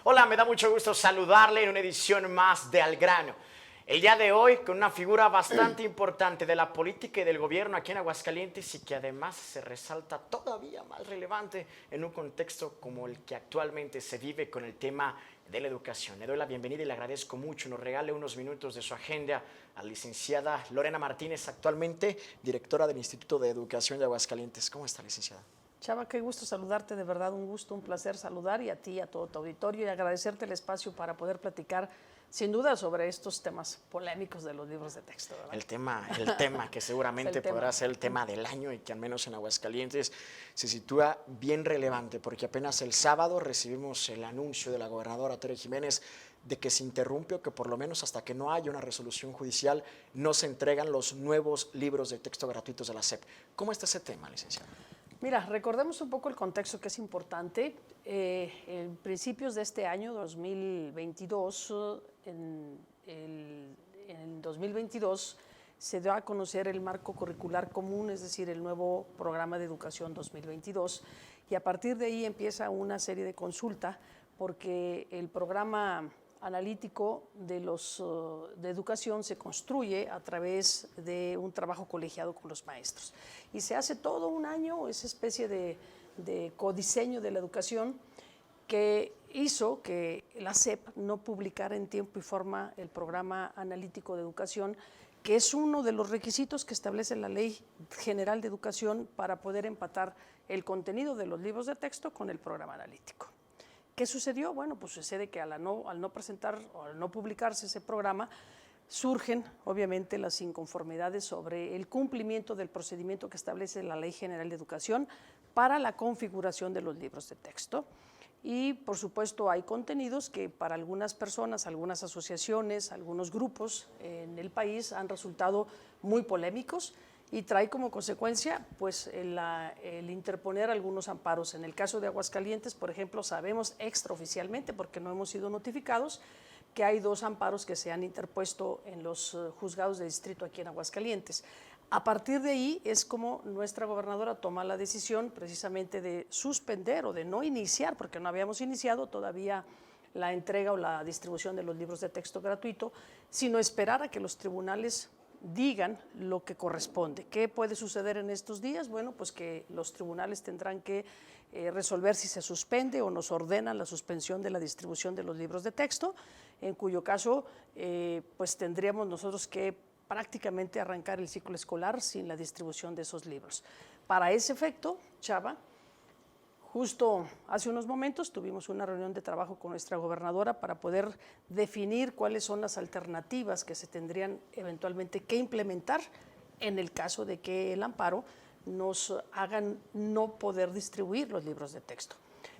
Hola, me da mucho gusto saludarle en una edición más de Al Grano. El día de hoy con una figura bastante importante de la política y del gobierno aquí en Aguascalientes y que además se resalta todavía más relevante en un contexto como el que actualmente se vive con el tema de la educación. Le doy la bienvenida y le agradezco mucho. Nos regale unos minutos de su agenda a la licenciada Lorena Martínez, actualmente directora del Instituto de Educación de Aguascalientes. ¿Cómo está, licenciada? Chava, qué gusto saludarte, de verdad un gusto, un placer saludar y a ti, a todo tu auditorio y agradecerte el espacio para poder platicar sin duda sobre estos temas polémicos de los libros de texto, ¿verdad? El tema que seguramente podrá ser el tema del año y que al menos en Aguascalientes se sitúa bien relevante, porque apenas el sábado recibimos el anuncio de la gobernadora Tere Jiménez de que se interrumpe o que por lo menos hasta que no haya una resolución judicial no se entregan los nuevos libros de texto gratuitos de la SEP. ¿Cómo está ese tema, licenciada? Mira, recordemos un poco el contexto que es importante. En principios de este año, 2022, en 2022 se dio a conocer el marco curricular común, es decir, el nuevo programa de educación 2022, y a partir de ahí empieza una serie de consulta porque el programa analítico de educación se construye a través de un trabajo colegiado con los maestros. Y se hace todo un año esa especie de codiseño de la educación que hizo que la SEP no publicara en tiempo y forma el programa analítico de educación, que es uno de los requisitos que establece la Ley General de Educación para poder empatar el contenido de los libros de texto con el programa analítico. ¿Qué sucedió? Bueno, pues sucede que al no presentar o al no publicarse ese programa, surgen obviamente las inconformidades sobre el cumplimiento del procedimiento que establece la Ley General de Educación para la configuración de los libros de texto. Y por supuesto hay contenidos que para algunas personas, algunas asociaciones, algunos grupos en el país han resultado muy polémicos y trae como consecuencia pues el interponer algunos amparos. En el caso de Aguascalientes, por ejemplo, sabemos extraoficialmente, porque no hemos sido notificados, que hay 2 amparos que se han interpuesto en los juzgados de distrito aquí en Aguascalientes. A partir de ahí es como nuestra gobernadora toma la decisión precisamente de suspender o de no iniciar, porque no habíamos iniciado todavía la entrega o la distribución de los libros de texto gratuito, sino esperar a que los tribunales digan lo que corresponde. ¿Qué puede suceder en estos días? Bueno, pues que los tribunales tendrán que resolver si se suspende o nos ordenan la suspensión de la distribución de los libros de texto, en cuyo caso pues tendríamos nosotros que prácticamente arrancar el ciclo escolar sin la distribución de esos libros. Para ese efecto, Chava, justo hace unos momentos tuvimos una reunión de trabajo con nuestra gobernadora para poder definir cuáles son las alternativas que se tendrían eventualmente que implementar en el caso de que el amparo nos hagan no poder distribuir los libros de texto.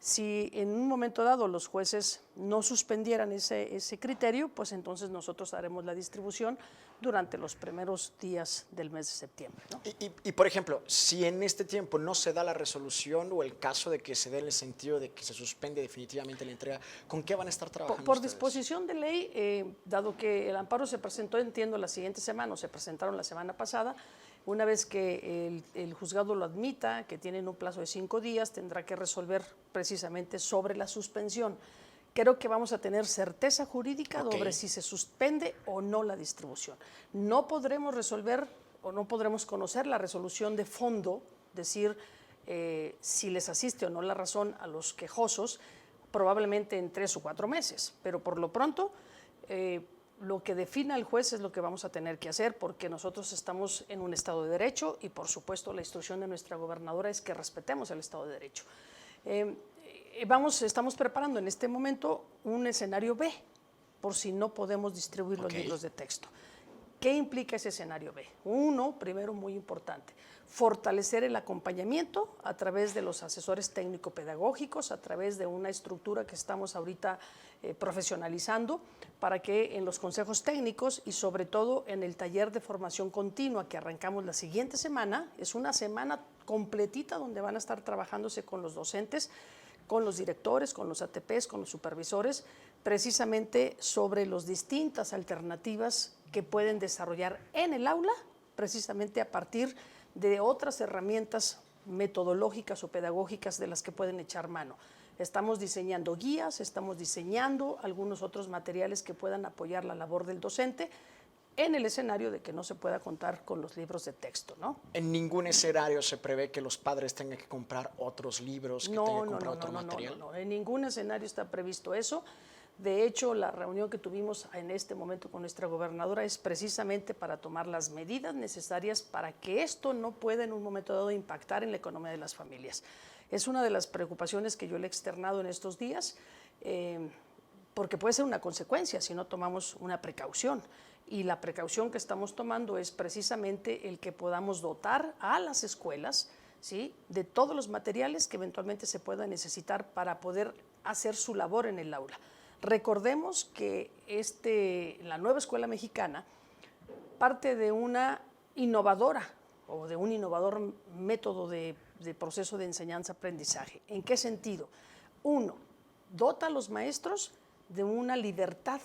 Si en un momento dado los jueces no suspendieran ese criterio, pues entonces nosotros haremos la distribución durante los primeros días del mes de septiembre, ¿no? Y, por ejemplo, si en este tiempo no se da la resolución o el caso de que se dé en el sentido de que se suspende definitivamente la entrega, ¿con qué van a estar trabajando Por ustedes? disposición de ley, dado que el amparo se presentó, entiendo, la siguiente semana, o se presentaron la semana pasada, una vez que el juzgado lo admita, que tienen un plazo de 5 días, tendrá que resolver precisamente sobre la suspensión. Creo que vamos a tener certeza jurídica sobre si se suspende o no la distribución. No podremos resolver o no podremos conocer la resolución de fondo, decir si les asiste o no la razón a los quejosos, probablemente en 3 o 4 meses, pero por lo pronto lo que defina el juez es lo que vamos a tener que hacer, porque nosotros estamos en un Estado de Derecho y por supuesto la instrucción de nuestra gobernadora es que respetemos el Estado de Derecho. Estamos preparando en este momento un escenario B, por si no podemos distribuir los libros de texto. ¿Qué implica ese escenario B? Uno, primero, muy importante, fortalecer el acompañamiento a través de los asesores técnico-pedagógicos, a través de una estructura que estamos ahorita profesionalizando para que en los consejos técnicos y sobre todo en el taller de formación continua que arrancamos la siguiente semana, es una semana completita donde van a estar trabajándose con los docentes, con los directores, con los ATPs, con los supervisores, precisamente sobre las distintas alternativas que pueden desarrollar en el aula, precisamente a partir de otras herramientas metodológicas o pedagógicas de las que pueden echar mano. Estamos diseñando guías, estamos diseñando algunos otros materiales que puedan apoyar la labor del docente en el escenario de que no se pueda contar con los libros de texto, ¿no? En ningún escenario se prevé que los padres tengan que comprar otros libros, que tengan que comprar otro material. No, en ningún escenario está previsto eso. De hecho, la reunión que tuvimos en este momento con nuestra gobernadora es precisamente para tomar las medidas necesarias para que esto no pueda en un momento dado impactar en la economía de las familias. Es una de las preocupaciones que yo le he externado en estos días, porque puede ser una consecuencia si no tomamos una precaución. Y la precaución que estamos tomando es precisamente el que podamos dotar a las escuelas, ¿sí?, de todos los materiales que eventualmente se puedan necesitar para poder hacer su labor en el aula. Recordemos que la nueva escuela mexicana parte de una innovadora o de un innovador método de proceso de enseñanza-aprendizaje. ¿En qué sentido? Uno, dota a los maestros de una libertad,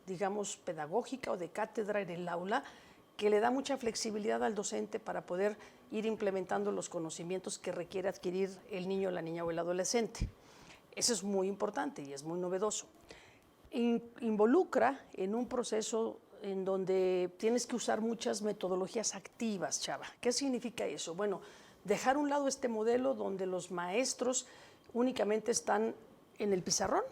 digamos, pedagógica o de cátedra en el aula, que le da mucha flexibilidad al docente para poder ir implementando los conocimientos que requiere adquirir el niño, la niña o el adolescente. Eso es muy importante y es muy novedoso. Involucra en un proceso en donde tienes que usar muchas metodologías activas, Chava. ¿Qué significa eso? Bueno, dejar a un lado este modelo donde los maestros únicamente están en el pizarrón,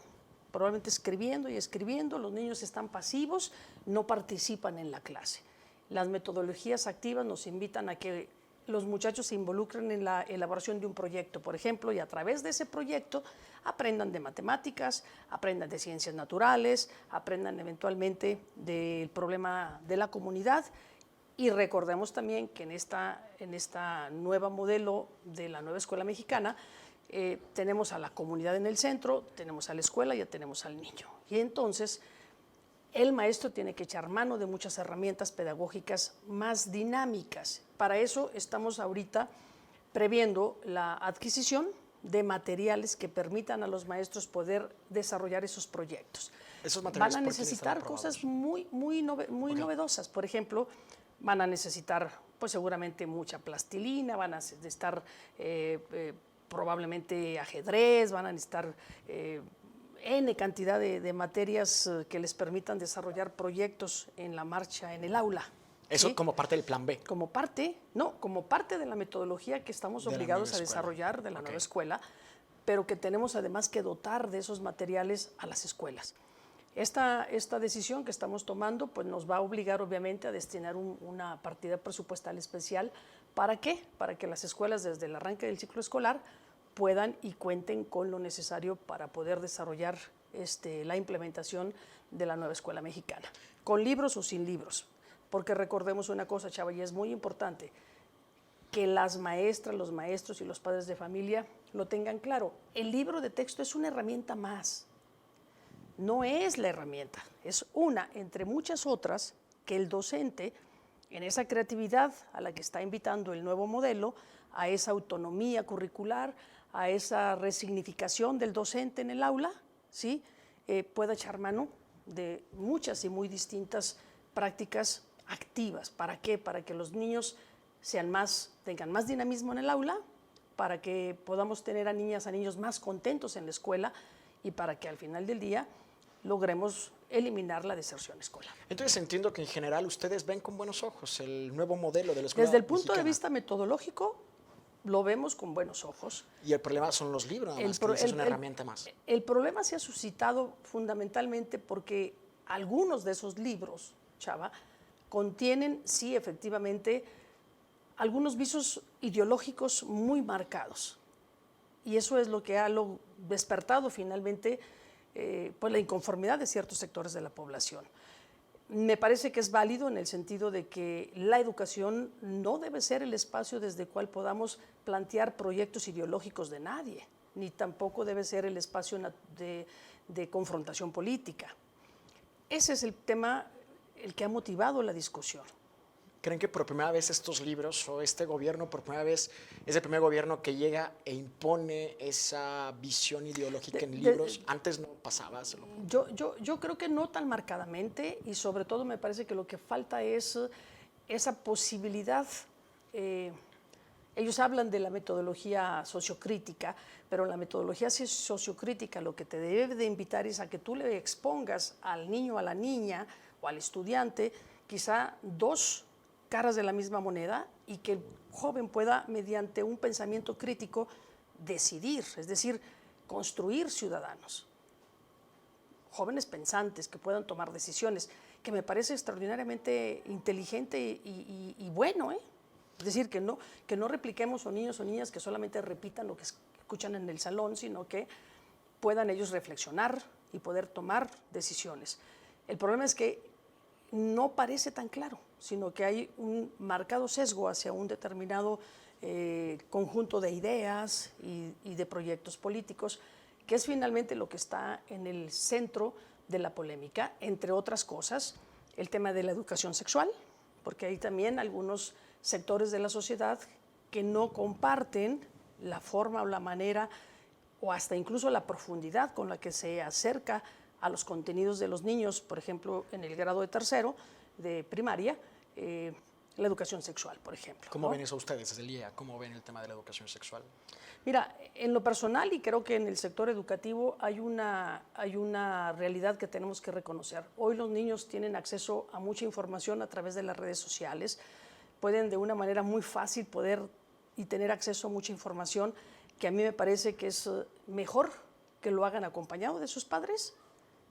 probablemente escribiendo y escribiendo, los niños están pasivos, no participan en la clase. Las metodologías activas nos invitan a que los muchachos se involucren en la elaboración de un proyecto, por ejemplo, y a través de ese proyecto aprendan de matemáticas, aprendan de ciencias naturales, aprendan eventualmente del problema de la comunidad. Y recordemos también que en esta nueva modelo de la nueva escuela mexicana, tenemos a la comunidad en el centro, tenemos a la escuela, ya tenemos al niño. Y entonces el maestro tiene que echar mano de muchas herramientas pedagógicas más dinámicas. Para eso estamos ahorita previendo la adquisición de materiales que permitan a los maestros poder desarrollar esos proyectos. Esos materiales van a necesitar cosas muy novedosas. Por ejemplo, van a necesitar pues seguramente mucha plastilina, van a necesitar probablemente ajedrez, van a necesitar N cantidad de materias que les permitan desarrollar proyectos en la marcha en el aula. Eso, ¿sí?, como parte del plan B. Como parte de la metodología que estamos obligados a desarrollar de la nueva escuela, pero que tenemos además que dotar de esos materiales a las escuelas. Esta decisión que estamos tomando pues nos va a obligar obviamente a destinar una partida presupuestal especial. ¿Para qué? Para que las escuelas desde el arranque del ciclo escolar puedan y cuenten con lo necesario para poder desarrollar la implementación de la nueva escuela mexicana, con libros o sin libros. Porque recordemos una cosa, Chava, y es muy importante, que las maestras, los maestros y los padres de familia lo tengan claro. El libro de texto es una herramienta más, no es la herramienta, es una entre muchas otras que el docente, en esa creatividad a la que está invitando el nuevo modelo, a esa autonomía curricular, a esa resignificación del docente en el aula, ¿sí?, pueda echar mano de muchas y muy distintas prácticas activas. ¿Para qué? Para que los niños tengan más dinamismo en el aula, para que podamos tener a niñas, a niños más contentos en la escuela y para que al final del día logremos eliminar la deserción escolar. Entonces entiendo que en general ustedes ven con buenos ojos el nuevo modelo de la escuela Desde el punto mexicana. de vista metodológico, lo vemos con buenos ojos. Y el problema son los libros, nada más, que es una herramienta más. El problema se ha suscitado fundamentalmente porque algunos de esos libros, Chava, contienen, sí, efectivamente, algunos visos ideológicos muy marcados. Y eso es lo que ha despertado finalmente pues la inconformidad de ciertos sectores de la población. Me parece que es válido en el sentido de que la educación no debe ser el espacio desde el cual podamos plantear proyectos ideológicos de nadie, ni tampoco debe ser el espacio de confrontación política. Ese es el tema el que ha motivado la discusión. ¿Creen que por primera vez estos libros o este gobierno por primera vez es el primer gobierno que llega e impone esa visión ideológica en libros? Antes no pasaba. Yo creo que no tan marcadamente y sobre todo me parece que lo que falta es esa posibilidad Ellos hablan de la metodología sociocrítica, pero la metodología sociocrítica lo que te debe de invitar es a que tú le expongas al niño, a la niña o al estudiante quizá dos caras de la misma moneda y que el joven pueda, mediante un pensamiento crítico, decidir, es decir, construir ciudadanos. Jóvenes pensantes que puedan tomar decisiones, que me parece extraordinariamente inteligente y bueno, ¿eh? Es decir, que no repliquemos a niños o niñas que solamente repitan lo que escuchan en el salón, sino que puedan ellos reflexionar y poder tomar decisiones. El problema es que no parece tan claro, sino que hay un marcado sesgo hacia un determinado conjunto de ideas y de proyectos políticos, que es finalmente lo que está en el centro de la polémica, entre otras cosas, el tema de la educación sexual, porque hay también algunos sectores de la sociedad que no comparten la forma o la manera o hasta incluso la profundidad con la que se acerca a los contenidos de los niños, por ejemplo, en el grado de tercero de primaria, la educación sexual, por ejemplo. ¿Cómo ven eso ustedes desde el IEA? ¿Cómo ven el tema de la educación sexual? Mira, en lo personal y creo que en el sector educativo hay una realidad que tenemos que reconocer. Hoy los niños tienen acceso a mucha información a través de las redes sociales, pueden de una manera muy fácil poder y tener acceso a mucha información que a mí me parece que es mejor que lo hagan acompañados de sus padres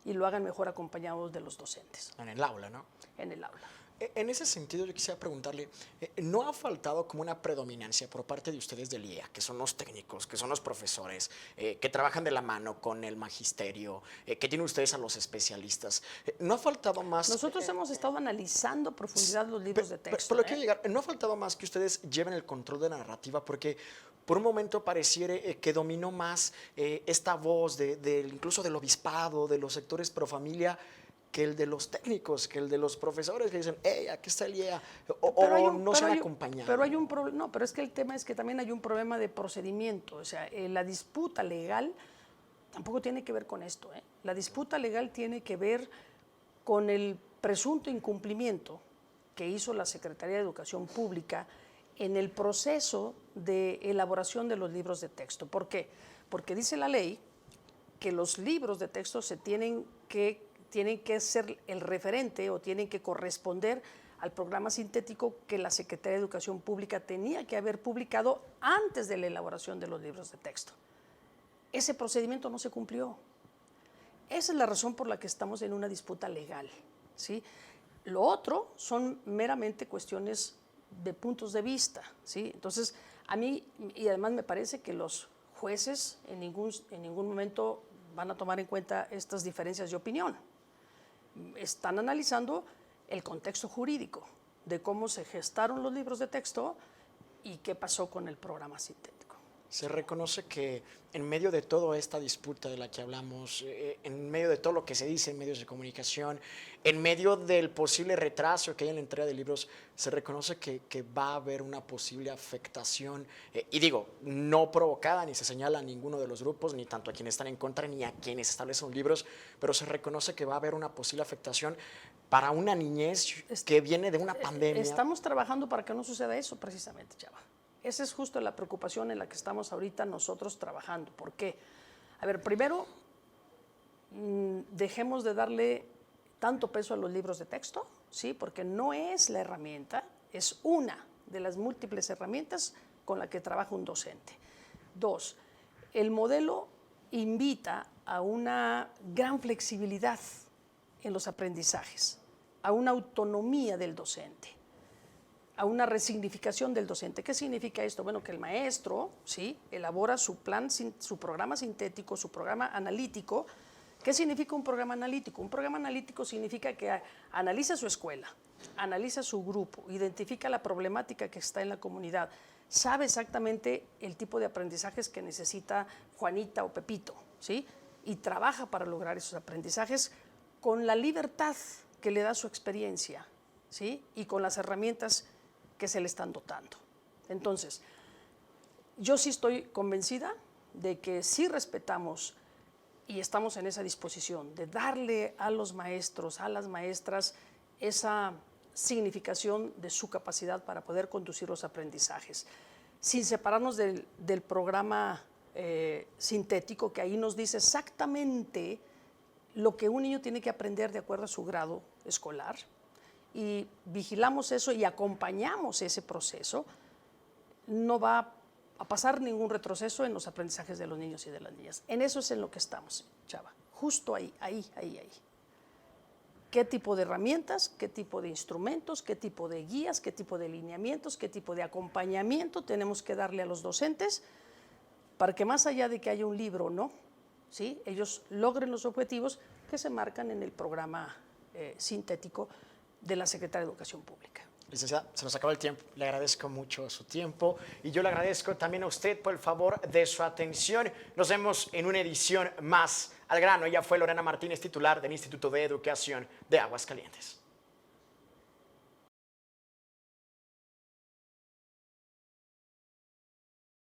y lo hagan mejor acompañados de los docentes. En el aula, ¿no? En el aula. En ese sentido, yo quisiera preguntarle, ¿no ha faltado como una predominancia por parte de ustedes del IEA, que son los técnicos, que son los profesores, que trabajan de la mano con el magisterio, que tienen ustedes a los especialistas? ¿No ha faltado más? Nosotros hemos estado analizando a profundidad los libros de texto. Por lo que llegar, ¿no ha faltado más que ustedes lleven el control de la narrativa? Porque por un momento pareciera que dominó más esta voz incluso del obispado, de los sectores pro familia, que el de los técnicos, que el de los profesores que dicen, hey, aquí está el IEA, o no se han acompañado. Pero hay un problema, no, pero es que el tema es que también hay un problema de procedimiento, o sea, la disputa legal tampoco tiene que ver con esto, ¿eh? La disputa legal tiene que ver con el presunto incumplimiento que hizo la Secretaría de Educación Pública en el proceso de elaboración de los libros de texto. ¿Por qué? Porque dice la ley que los libros de texto tienen que ser el referente o tienen que corresponder al programa sintético que la Secretaría de Educación Pública tenía que haber publicado antes de la elaboración de los libros de texto. Ese procedimiento no se cumplió. Esa es la razón por la que estamos en una disputa legal, ¿sí? Lo otro son meramente cuestiones de puntos de vista, ¿sí? Entonces, a mí, y además me parece que los jueces en ningún momento van a tomar en cuenta estas diferencias de opinión. Están analizando el contexto jurídico de cómo se gestaron los libros de texto y qué pasó con el programa sintético. Se reconoce que en medio de toda esta disputa de la que hablamos, en medio de todo lo que se dice en medios de comunicación, en medio del posible retraso que hay en la entrega de libros, se reconoce que va a haber una posible afectación, y digo, no provocada, ni se señala a ninguno de los grupos, ni tanto a quienes están en contra, ni a quienes establecen los libros, pero se reconoce que va a haber una posible afectación para una niñez que viene de una pandemia. Estamos trabajando para que no suceda eso precisamente, Chava. Esa es justo la preocupación en la que estamos ahorita nosotros trabajando. ¿Por qué? A ver, primero, dejemos de darle tanto peso a los libros de texto, ¿sí? Porque no es la herramienta, es una de las múltiples herramientas con la que trabaja un docente. Dos, el modelo invita a una gran flexibilidad en los aprendizajes, a una autonomía del docente, a una resignificación del docente. ¿Qué significa esto? Bueno, que el maestro, ¿sí?, elabora su plan, su programa sintético, su programa analítico. ¿Qué significa un programa analítico? Un programa analítico significa que analiza su escuela, analiza su grupo, identifica la problemática que está en la comunidad, sabe exactamente el tipo de aprendizajes que necesita Juanita o Pepito, ¿sí?, y trabaja para lograr esos aprendizajes con la libertad que le da su experiencia, ¿sí?, y con las herramientas que se le están dotando. Entonces, yo sí estoy convencida de que sí respetamos y estamos en esa disposición de darle a los maestros, a las maestras, esa significación de su capacidad para poder conducir los aprendizajes. sin separarnos del programa sintético, que ahí nos dice exactamente lo que un niño tiene que aprender de acuerdo a su grado escolar, y vigilamos eso y acompañamos ese proceso. No va a pasar ningún retroceso en los aprendizajes de los niños y de las niñas. En eso es en lo que estamos, Chava, justo ahí. ¿Qué tipo de herramientas, qué tipo de instrumentos, qué tipo de guías, qué tipo de lineamientos, qué tipo de acompañamiento tenemos que darle a los docentes para que, más allá de que haya un libro o no, ¿sí?, ellos logren los objetivos que se marcan en el programa sintético de la Secretaría de Educación Pública? Licenciada, se nos acabó el tiempo. Le agradezco mucho su tiempo y yo le agradezco también a usted por el favor de su atención. Nos vemos en una edición más al grano. Ella fue Lorena Martínez, titular del Instituto de Educación de Aguascalientes.